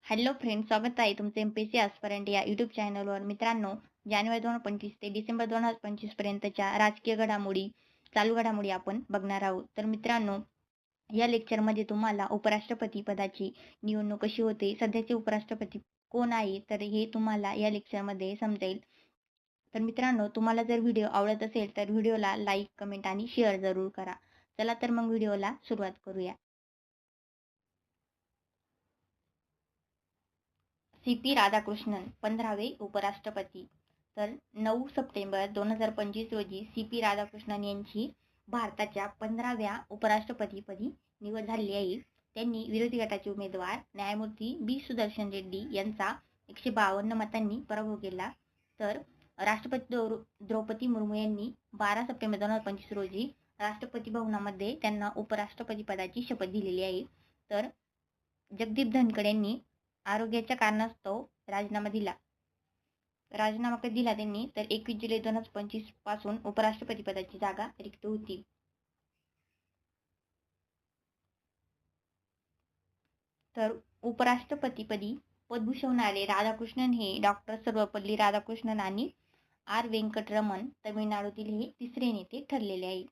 Hello friends, स्वागत आहे तुमचं एमपीएससी आस्पिरंट या यूट्यूब चॅनलवर. मित्रांनो, जानेवारी 2025 ते डिसेंबर 2025 पर्यंतच्या राजकीय घडामोडी, चालू घडामोडी आपण बघणार आहोत. तर मित्रांनो, या लेक्चरमध्ये तुम्हाला उपराष्ट्रपती पदाची निवडणूक कशी होते, सध्याचे उपराष्ट्रपती कोण आहे, तर हे तुम्हाला या लेक्चरमध्ये समजेल. तर मित्रांनो, तुम्हाला जर व्हिडिओ आवडत असेल तर व्हिडिओला लाईक, कमेंट आणि शेअर जरूर करा. चला तर मग व्हिडिओला सुरुवात करूया. सी.पी. राधाकृष्णन 15वे उपराष्ट्रपती. तर 9 सप्टेंबर 2025 रोजी सी.पी. राधाकृष्णन यांची भारताच्या 15व्या उपराष्ट्रपतीपदी निवड झालेली आहे. त्यांनी विरोधी गटाचे उमेदवार न्यायमूर्ती बी. सुदर्शन रेड्डी यांचा 152 मतांनी पराभव केला. तर राष्ट्रपती द्रौपदी मुर्मू यांनी 12 सप्टेंबर 2025 रोजी राष्ट्रपती भवनामध्ये त्यांना उपराष्ट्रपती पदाची शपथ दिलेली आहे. तर जगदीप धनखड यांनी आरोग्याच्या कारणास्तव राजीनामा दिला. राजीनामा कधी दिला त्यांनी, तर 21 जुलै 2025 पासून उपराष्ट्रपती पदाची जागा रिक्त होती. तर उपराष्ट्रपतीपदी पद भूषवणारे राधाकृष्णन हे डॉक्टर सर्वपल्ली राधाकृष्णन आणि आर. व्यंकटरमण तामिळनाडूतील हे तिसरे नेते ठरलेले आहे.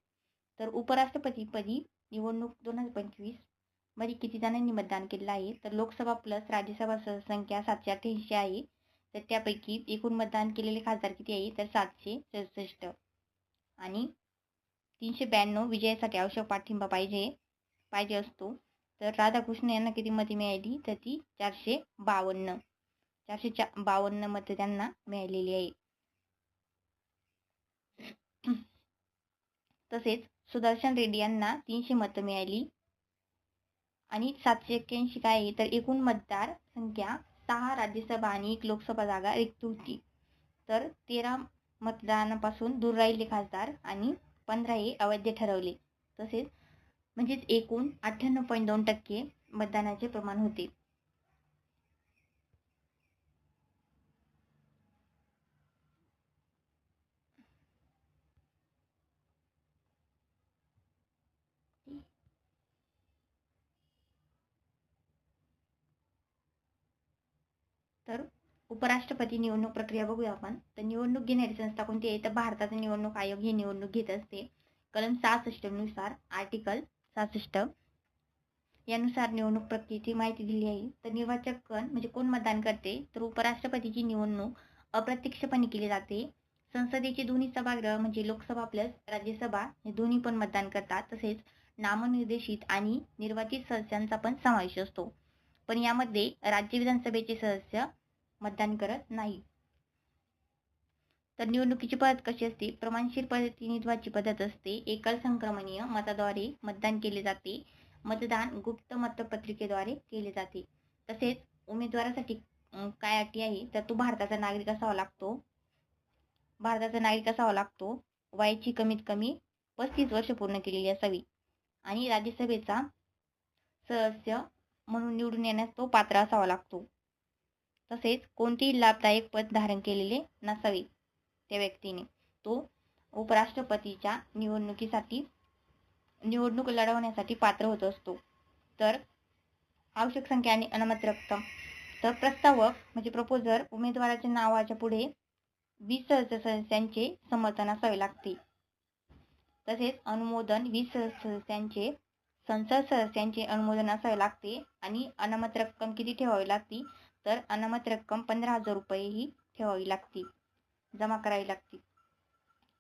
तर उपराष्ट्रपतीपदी निवडणूक 2025 मध्ये किती जणांनी मतदान केलेलं आहे, तर लोकसभा प्लस राज्यसभा संख्या 788 आहे. तर त्यापैकी एकूण मतदान केलेले खासदार किती आहे, तर 767 आणि 392 विजयासाठी आवश्यक पाठिंबा पाहिजे असतो. तर राधाकृष्ण यांना किती मते मिळाली, तर ती 452 मते त्यांना मिळालेली आहे. तसेच सुदर्शन रेड्डी यांना 300 मतं मिळाली आणि 781 काय आहे, तर एकूण मतदार संख्या 6 राज्यसभा आणि 1 लोकसभा जागा रिक्त होती. तर 13 मतदानापासून दूर राहिले खासदार आणि 15 हे अवैध ठरवले. तसेच म्हणजेच एकूण 98.2% मतदानाचे प्रमाण होते. तर उपराष्ट्रपती निवडणूक प्रक्रिया बघूया आपण. तर निवडणूक घेणारी संस्था कोणती आहे, तर भारताचा निवडणूक आयोग ही निवडणूक घेत असते. कलम 66 नुसार आर्टिकल 66 यानुसार निवडणूक प्रक्रियेची माहिती दिली आहे. तर निर्वाचकगण म्हणजे कोण मतदान करते, तर उपराष्ट्रपतीची निवडणूक अप्रत्यक्षपणे केली जाते. संसदेचे दोन्ही सभागृह म्हणजे लोकसभा प्लस राज्यसभा हे दोन्ही पण मतदान करतात. तसेच नामनिर्देशित आणि निर्वाचित सदस्यांचा पण समावेश असतो. पण यामध्ये राज्य विधानसभेचे सदस्य मतदान करत नाही. तर निवडणुकीची पद्धत कशी असते, प्रमाणशीर प्रतिनिधित्वाची पद्धत असते. एकल संक्रमणीय मताद्वारे मतदान केले जाते. मतदान गुप्त मतपत्रिकेद्वारे केले जाते. तसेच उमेदवारासाठी काय अटी आहे, तर तो भारताचा नागरिक असावा लागतो. वयाची कमीत कमी 35 वर्ष पूर्ण केलेली असावी आणि राज्यसभेचा सदस्य म्हणून निवडून येण्यास तो पात्र असावा लागतो. तसेच कोणतेही लाभदायक पद धारण केलेले नसावे त्या व्यक्तीने. तो उपराष्ट्रपतीच्या निवडणूक लढवण्यासाठी पात्र होत असतो. तर आवश्यक संख्या आणि अनामत रक्कम. तर प्रस्तावक म्हणजे प्रपोजर उमेदवाराच्या नावाच्या पुढे 20 सदस्यांचे समर्थन असावे लागते. तसेच अनुमोदन 20 सदस्यांचे संसद सदस्यांचे अनुमोदन असावे लागते आणि अनामत रक्कम किती ठेवावी लागते, तर अनामत रक्कम 15,000 रुपये ही ठेवावी लागते, जमा करावी लागते.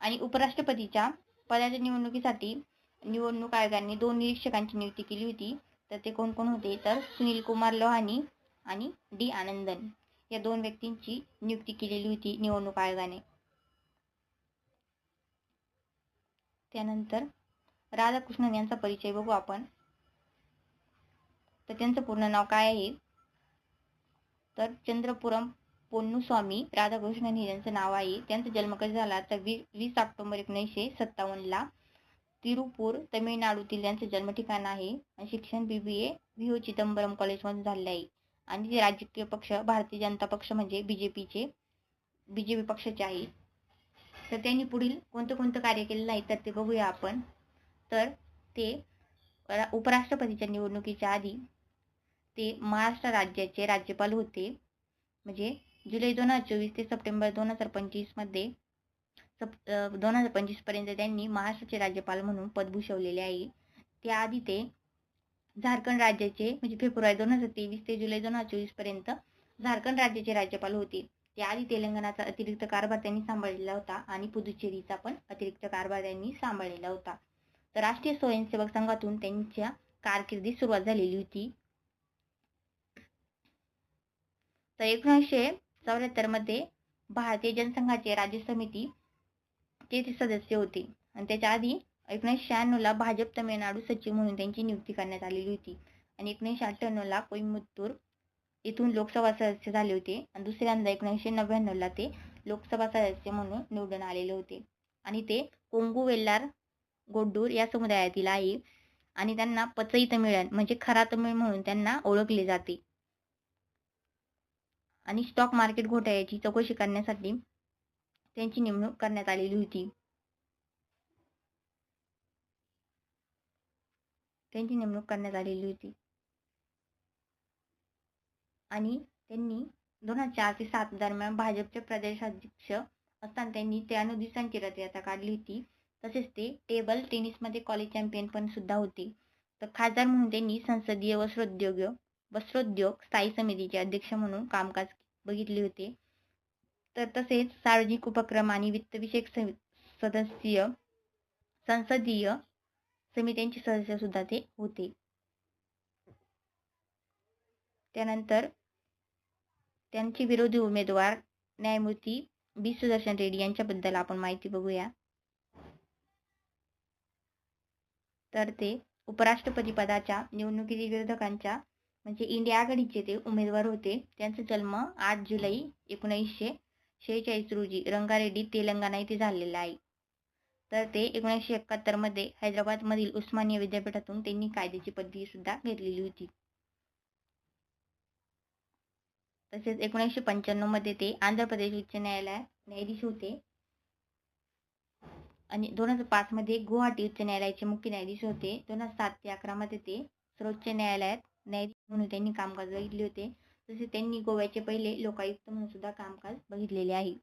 आणि उपराष्ट्रपतीच्या पदाच्या निवडणुकीसाठी निवडणूक आयोगाने 2 निरीक्षकांची नियुक्ती केली होती. तर ते कोण कोण होते, तर सुनील कुमार लोहानी आणि डी. आनंदन या 2 व्यक्तींची नियुक्ती केलेली होती निवडणूक आयोगाने. त्यानंतर राधाकृष्णन यांचा परिचय बघू आपण. तर त्यांचं पूर्ण नाव काय आहे, तर चंद्रपुरम पोन्नुस्वामी राधाकृष्णन हे त्यांचं नाव आहे. त्यांचा जन्म कधी झाला, तर 20 ऑक्टोबर 1957 तिरुपूर तमिळनाडूतील त्यांचे जन्म ठिकाण आहे. आणि शिक्षण BBA व्ही. चिदंबरम कॉलेजमधून झाले आहे. आणि ते राजकीय पक्ष भारतीय जनता पक्ष म्हणजे बीजेपी पक्षाचे आहे. तर त्यांनी पुढील कोणतं कार्य केलेलं आहे, तर ते बघूया आपण. तर ते उपराष्ट्रपतीच्या निवडणुकीच्या आधी ते महाराष्ट्र राज्याचे राज्यपाल होते. म्हणजे जुलै 2024 ते सप्टेंबर 2025 मध्ये 2025 पर्यंत त्यांनी महाराष्ट्राचे राज्यपाल म्हणून पद भूषवलेले आहे. त्याआधी ते झारखंड राज्याचे म्हणजे फेब्रुवारी 2023 ते जुलै 2024 पर्यंत झारखंड राज्याचे राज्यपाल होते. त्याआधी तेलंगणाचा अतिरिक्त कारभार त्यांनी सांभाळलेला होता आणि पुदुच्चेरीचा पण अतिरिक्त कारभार त्यांनी सांभाळलेला होता. तर राष्ट्रीय स्वयंसेवक संघातून त्यांच्या कारकिर्दीस सुरुवात झालेली होती. तर 1974 मध्ये भारतीय जनसंघाचे राज्य समिती ते सदस्य होते आणि त्याच्या आधी 1996 ला भाजप तमिळनाडू सचिव म्हणून त्यांची नियुक्ती करण्यात आलेली होती आणि 1998 ला कोइंबतूर इथून लोकसभा सदस्य झाले होते आणि दुसऱ्यांदा 1999 ला ते लोकसभा सदस्य म्हणून निवडून आलेले होते आणि ते कोंगू वेल्लार गोड्डूर या समुदायातील आहे आणि त्यांना पचई तमिळन म्हणजे खरा तमिळ म्हणून त्यांना ओळखले जाते. आणि स्टॉक मार्केट घोटाळ्याची चौकशी करण्यासाठी त्यांची नेमणूक करण्यात आलेली होती. आणि त्यांनी 2004 ते 7 दरम्यान भाजपचे प्रदेशाध्यक्ष असताना त्यांनी 93 दिवसांची रथयात्रा काढली होती. तसेच ते टेबल टेनिसमध्ये कॉलेज चॅम्पियन पण सुद्धा होते. तर खासदार म्हणून त्यांनी संसदीय वस्त्रोद्योग स्थायी समितीचे अध्यक्ष म्हणून कामकाज बघितले होते. तर तसेच सार्वजनिक उपक्रम आणि वित्तविषयक संसदीय समित्यांचे सदस्य सुद्धा ते होते. त्यानंतर त्यांचे विरोधी उमेदवार न्यायमूर्ती बी सुदर्शन रेड्डी यांच्याबद्दल आपण माहिती बघूया. तर ते उपराष्ट्रपती पदाच्या निवडणुकीतील विरोधकांच्या म्हणजे इंडिया आघाडीचे ते उमेदवार होते. त्यांचा जन्म 8 जुलै 1946 रोजी रंगारेड्डी तेलंगणा येथे झालेला आहे. तर ते 1971 मध्ये हैदराबाद मधील उस्मानिया विद्यापीठातून त्यांनी कायद्याची पदवी सुद्धा घेतलेली होती. तसेच 1995 मध्ये ते आंध्र प्रदेश उच्च न्यायालयात न्यायाधीश होते आणि 2005 मध्ये गुवाहाटी उच्च न्यायालयाचे मुख्य न्यायाधीश होते. 2007 ते 11 मध्ये ते सर्वोच्च न्यायालयात न्यायाधीश म्हणून त्यांनी कामकाज बघितले होते. तसेच त्यांनी गोव्याचे पहिले लोकायुक्त म्हणून सुद्धा कामकाज बघितलेले आहे.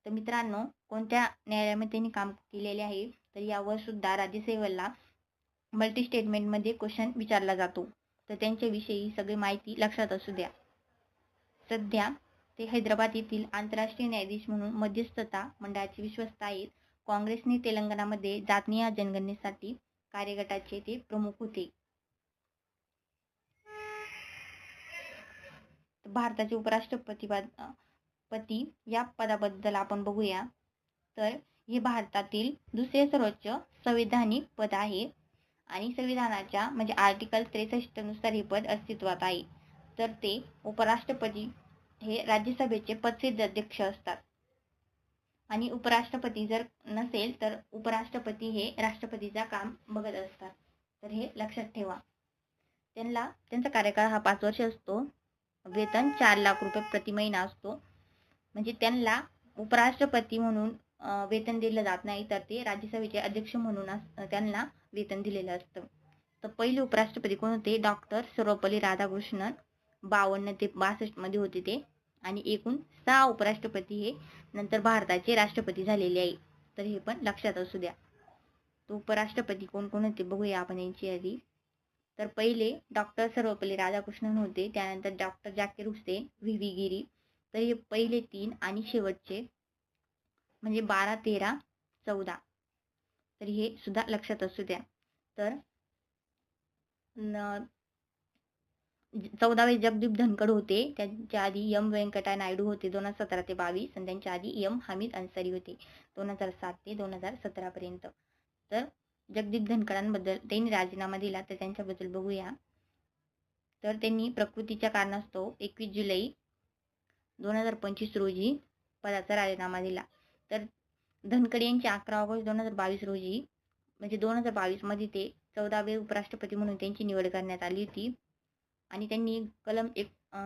तर मित्रांनो, कोणत्या न्यायालयामध्ये त्यांनी काम केलेले आहे तर यावर सुद्धा राज्यसेवेला मल्टी स्टेटमेंटमध्ये क्वेश्चन विचारला जातो. तर त्यांच्याविषयी सगळी माहिती लक्षात असू द्या. सध्या ते हैदराबाद येथील आंतरराष्ट्रीय न्यायाधीश म्हणून मध्यस्थता मंडळाचे विश्वस्त आहेत. काँग्रेसने तेलंगणामध्ये जातनिहाय जनगणनेसाठी कार्यगटाचे ते प्रमुख होते. भारताचे उपराष्ट्रपती या पदाबद्दल आपण बघूया. तर हे भारतातील दुसरे सर्वोच्च संवैधानिक पद आहे आणि संविधानाच्या म्हणजे आर्टिकल 63 नुसार हे पद अस्तित्वात आहे. तर ते उपराष्ट्रपती हे राज्यसभेचे पदसिद्ध अध्यक्ष असतात आणि उपराष्ट्रपती जर नसेल तर उपराष्ट्रपती हे राष्ट्रपतीचा काम बघत असतात. तर हे लक्षात ठेवा. त्यांचा कार्यकाळ हा 5 वर्ष असतो. वेतन 4 लाख रुपये प्रति महिना असतो. म्हणजे त्यांना उपराष्ट्रपती म्हणून वेतन दिलं जात नाही, तर ते राज्यसभेचे अध्यक्ष म्हणून त्यांना वेतन दिलेलं असतं. तर पहिले उपराष्ट्रपती कोण होते? डॉक्टर सर्वपल्ली राधाकृष्णन. 52 ते 62 मध्ये होते ते आणि एकूण 6 उपराष्ट्रपती हे नंतर भारताचे राष्ट्रपती झालेले आहे. तर हे पण लक्षात असू द्या. तो उपराष्ट्रपती कोण कोण होते बघूया आपण यांची यादी. तर पहिले डॉक्टर सर्वपल्ली राधाकृष्णन होते. त्यानंतर डॉक्टर जाकीर हुसेन, व्ही गिरी. तर हे पहिले 3 आणि शेवटचे म्हणजे 12, 13, 14. तर हे सुद्धा लक्षात असू द्या. तर 14वे जगदीप धनखड होते. त्यांच्या आधी एम व्यंकय्या नायडू होते 2017 ते 22 आणि त्यांच्या आधी एम हमीद अन्सारी होते 2007 ते 2017 पर्यंत. तर जगदीप धनखडांबद्दल त्यांनी राजीनामा दिला तर त्यांच्याबद्दल बघूया. तर त्यांनी प्रकृतीच्या कारणास्तव 21 जुलै 2025 रोजी पदाचा राजीनामा दिला. तर धनखड यांची 11 ऑगस्ट 2022 रोजी म्हणजे 2022 मध्ये ते 14वे उपराष्ट्रपती म्हणून त्यांची निवड करण्यात आली होती आणि त्यांनी कलम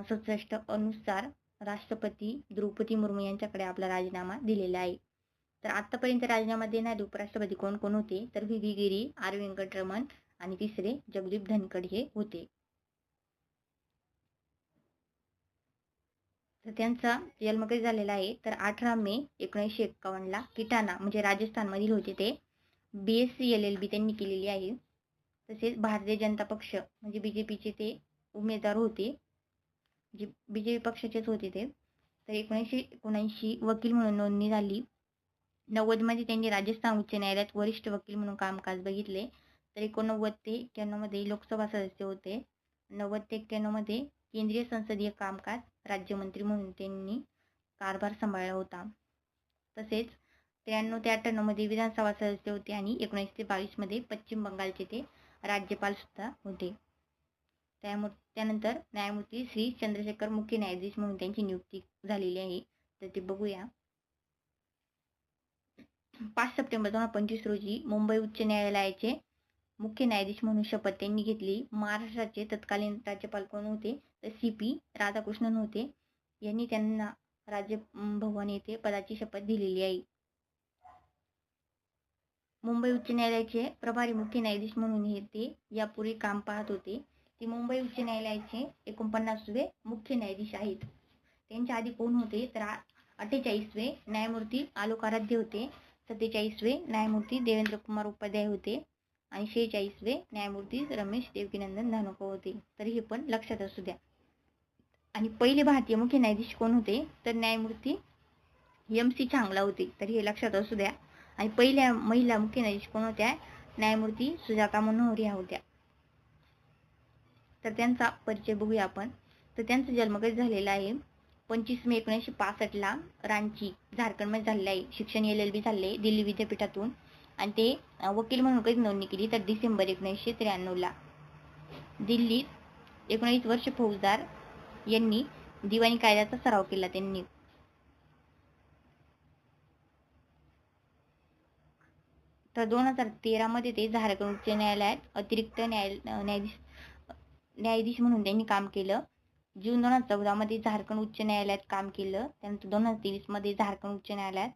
67 अनुसार राष्ट्रपती द्रौपदी मुर्मू यांच्याकडे आपला राजीनामा दिलेला आहे. तर आतापर्यंत राजीनामा देणारे उपराष्ट्रपती कोण कोण होते तर व्ही गिरी, आर व्यंकटरमण आणि तिसरे जगदीप धनखड हे होते. तर त्यांचा जन्म कधी झालेला आहे तर 18 मे 1951ला किटाना म्हणजे राजस्थानमधील होते ते. BSc LLB त्यांनी केलेली आहे. तसेच भारतीय जनता पक्ष म्हणजे BJPचे ते उमेदवार होते, जे BJP पक्षाचेच होते ते. तर 1979 वकील म्हणून नोंदणी झाली. 90मध्ये त्यांनी राजस्थान उच्च न्यायालयात वरिष्ठ वकील म्हणून कामकाज बघितले. तर 89 ते 91 मध्ये लोकसभा सदस्य होते. 90 ते 91 मध्ये केंद्रीय संसदीय कामकाज राज्यमंत्री म्हणून त्यांनी कारभार सांभाळला होता. तसेच 93 ते 98 मध्ये विधानसभा सदस्य होते आणि 19 ते 22 मध्ये पश्चिम बंगालचे ते राज्यपाल सुद्धा होते. त्यानंतर न्यायमूर्ती श्री चंद्रशेखर मुख्य न्यायाधीश म्हणून त्यांची नियुक्ती झालेली आहे. तर ते बघूया. 5 सप्टेंबर 2025 रोजी मुंबई उच्च न्यायालयाचे मुख्य न्यायाधीश म्हणून शपथ त्यांनी घेतली. महाराष्ट्राचे तत्कालीन राज्यपाल कोण होते तर CP राधाकृष्णन होते. यांनी त्यांना राजभवन येथे पदाची शपथ दिलेली आहे. मुंबई उच्च न्यायालयाचे प्रभारी मुख्य न्यायाधीश म्हणून हे ते यापूर्वी काम पाहत होते. ते मुंबई उच्च न्यायालयाचे 49वे मुख्य न्यायाधीश आहेत. त्यांच्या आधी कोण होते तर 48वे न्यायमूर्ती आलोक आराध्य होते. 47वे न्यायमूर्ती देवेंद्र कुमार उपाध्याय होते आणि 46वे न्यायमूर्ती रमेश देवकीनंदन धानुका होते. तर हे पण लक्षात असू द्या. आणि पहिले भारतीय मुख्य न्यायाधीश कोण होते तर न्यायमूर्ती MC चांगला होते. तर हे लक्षात असू द्या. आणि पहिल्या महिला मुख्य न्यायाधीश कोण होत्या न्यायमूर्ती सुजाता मनोहर या होत्या. तर त्यांचा परिचय बघूया आपण. तर त्यांचा जन्म कधी झालेला आहे 25 मे 1965ला रांची झारखंडमध्ये झालेला आहे. शिक्षण LLB झाले दिल्ली विद्यापीठातून आणि ते वकील म्हणून कधी नोंदणी केली तर डिसेंबर 1993ला. दिल्लीत 19 वर्ष फौजदार यांनी दिवाणी कायद्याचा सराव केला त्यांनी. तर 2013 मध्ये ते झारखंड उच्च न्यायालयात अतिरिक्त न्यायाधीश म्हणून त्यांनी काम केलं. जून 2014 मध्ये झारखंड उच्च न्यायालयात काम केलं. त्यानंतर 2023 मध्ये झारखंड उच्च न्यायालयात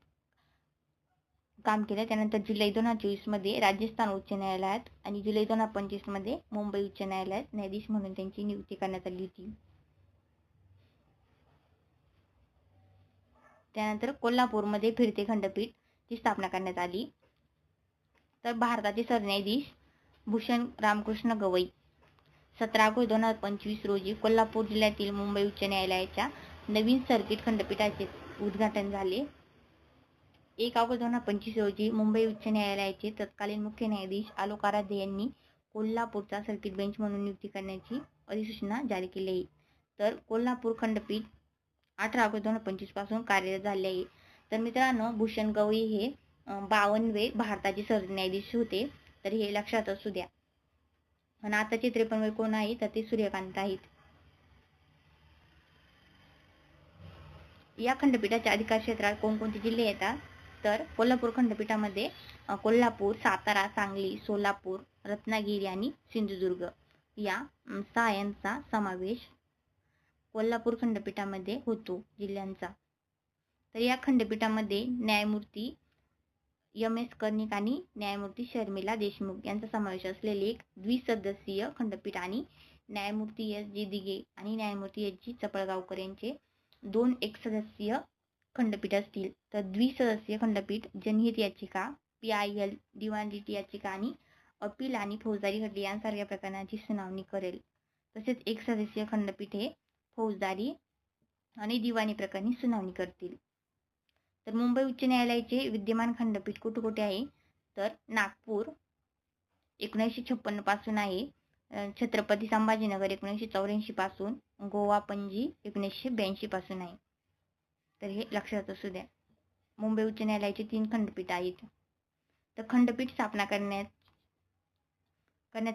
काम केलं. त्यानंतर जुलै 2024 मध्ये राजस्थान उच्च न्यायालयात आणि जुलै 2025 मध्ये मुंबई उच्च न्यायालयात न्यायाधीश म्हणून त्यांची नियुक्ती करण्यात आली होती. त्यानंतर कोल्हापूरमध्ये फिरते खंडपीठची स्थापना करण्यात आली. तर भारताचे सरन्यायाधीश भूषण रामकृष्ण गवई 17 ऑगस्ट 2025 रोजी कोल्हापूर जिल्ह्यातील मुंबई उच्च न्यायालयाच्या नवीन सर्किट खंडपीठाचे उद्घाटन झाले. 1 ऑगस्ट 2025 रोजी मुंबई उच्च न्यायालयाचे तत्कालीन मुख्य न्यायाधीश आलोक आराध्य यांनी कोल्हापूरचा सर्किट बेंच म्हणून नियुक्ती करण्याची अधिसूचना जारी केली आहे. तर कोल्हापूर खंडपीठ 18 ऑगस्ट 2025 पासून कार्यरत झाले आहे. तर मित्रांनो भूषण गवई हे 52वे भारताचे सरन्यायाधीश होते. तर हे लक्षात असू द्या. आणि आताचे 53वे कोण आहे तर ते सूर्यकांत आहेत. या खंडपीठाच्या अधिकार क्षेत्रात कोणकोणते जिल्हे येतात तर कोल्हापूर खंडपीठामध्ये कोल्हापूर, सातारा, सांगली, सोलापूर, रत्नागिरी आणि सिंधुदुर्ग या 6 यांचा समावेश कोल्हापूर खंडपीठामध्ये होतो जिल्ह्यांचा. तर या खंडपीठामध्ये न्यायमूर्ती MS कर्णिक आणि न्यायमूर्ती शर्मिला देशमुख यांचा समावेश असलेले एक द्विसदस्यीय खंडपीठ आणि न्यायमूर्ती SG दिघे आणि न्यायमूर्ती HG चपळगावकर यांचे 2 एकसदस्यीय खंडपीठ असतील. तर द्विसदस्यीय खंडपीठ जनहित याचिका, PIL, दिवाणजीत याचिका आणि अपील आणि फौजदारी खटले यांसारख्या प्रकरणांची सुनावणी करेल. तसेच एकसदस्यीय खंडपीठ हे फौजदारी आणि दिवाणी प्रकरणी सुनावणी करतील. तर मुंबई उच्च न्यायालयाचे विद्यमान खंडपीठ कुठे कुठे आहे तर नागपूर 1956 पासून आहे, छत्रपती संभाजीनगर 1984 पासून, गोवा पणजी 1982 पासून आहे. तर हे लक्षात असू द्या. मुंबई उच्च न्यायालयाचे 3 खंडपीठ आहेत. तर खंडपीठ स्थापना करण्यात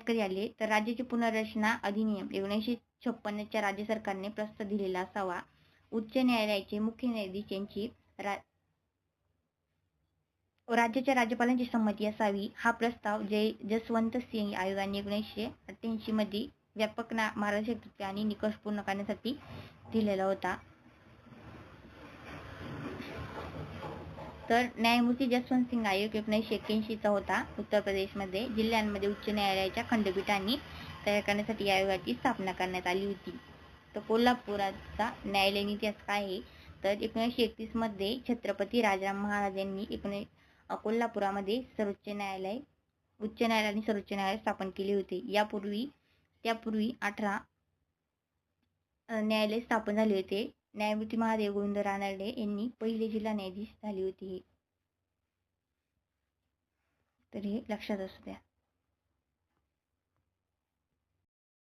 कधी आले तर राज्याची पुनर्रचना अधिनियम 1956च्या राज्य सरकारने प्रस्ताव दिलेला असावा. उच्च न्यायालयाचे मुख्य न्यायाधीश यांची राज्याच्या राज्यपालांची संमती असावी. हा प्रस्ताव जसवंत सिंग आयोगाने 1988 मध्ये व्यापक मार्गदर्शक आणि निकष पूर्ण करण्यासाठी दिलेला होता. तर न्यायमूर्ती जसवंत सिंग आयोग 1981 चा होता. उत्तर प्रदेशमध्ये जिल्ह्यांमध्ये उच्च न्यायालयाच्या खंडपीठांनी तयार करण्यासाठी या आयोगाची स्थापना करण्यात आली होती. तर कोल्हापुराचा न्यायालयीन इतिहास काय आहे तर 1931 मध्ये छत्रपती राजाराम महाराज यांनी कोल्हापुरामध्ये उच्च न्यायालय आणि सर्वोच्च न्यायालय स्थापन केले होते. त्यापूर्वी 18 न्यायालय स्थापन झाले होते. न्यायमूर्ती महादेव गोविंद रानडे यांनी पहिले जिल्हा न्यायाधीश झाले होते. तर हे लक्षात असू द्या.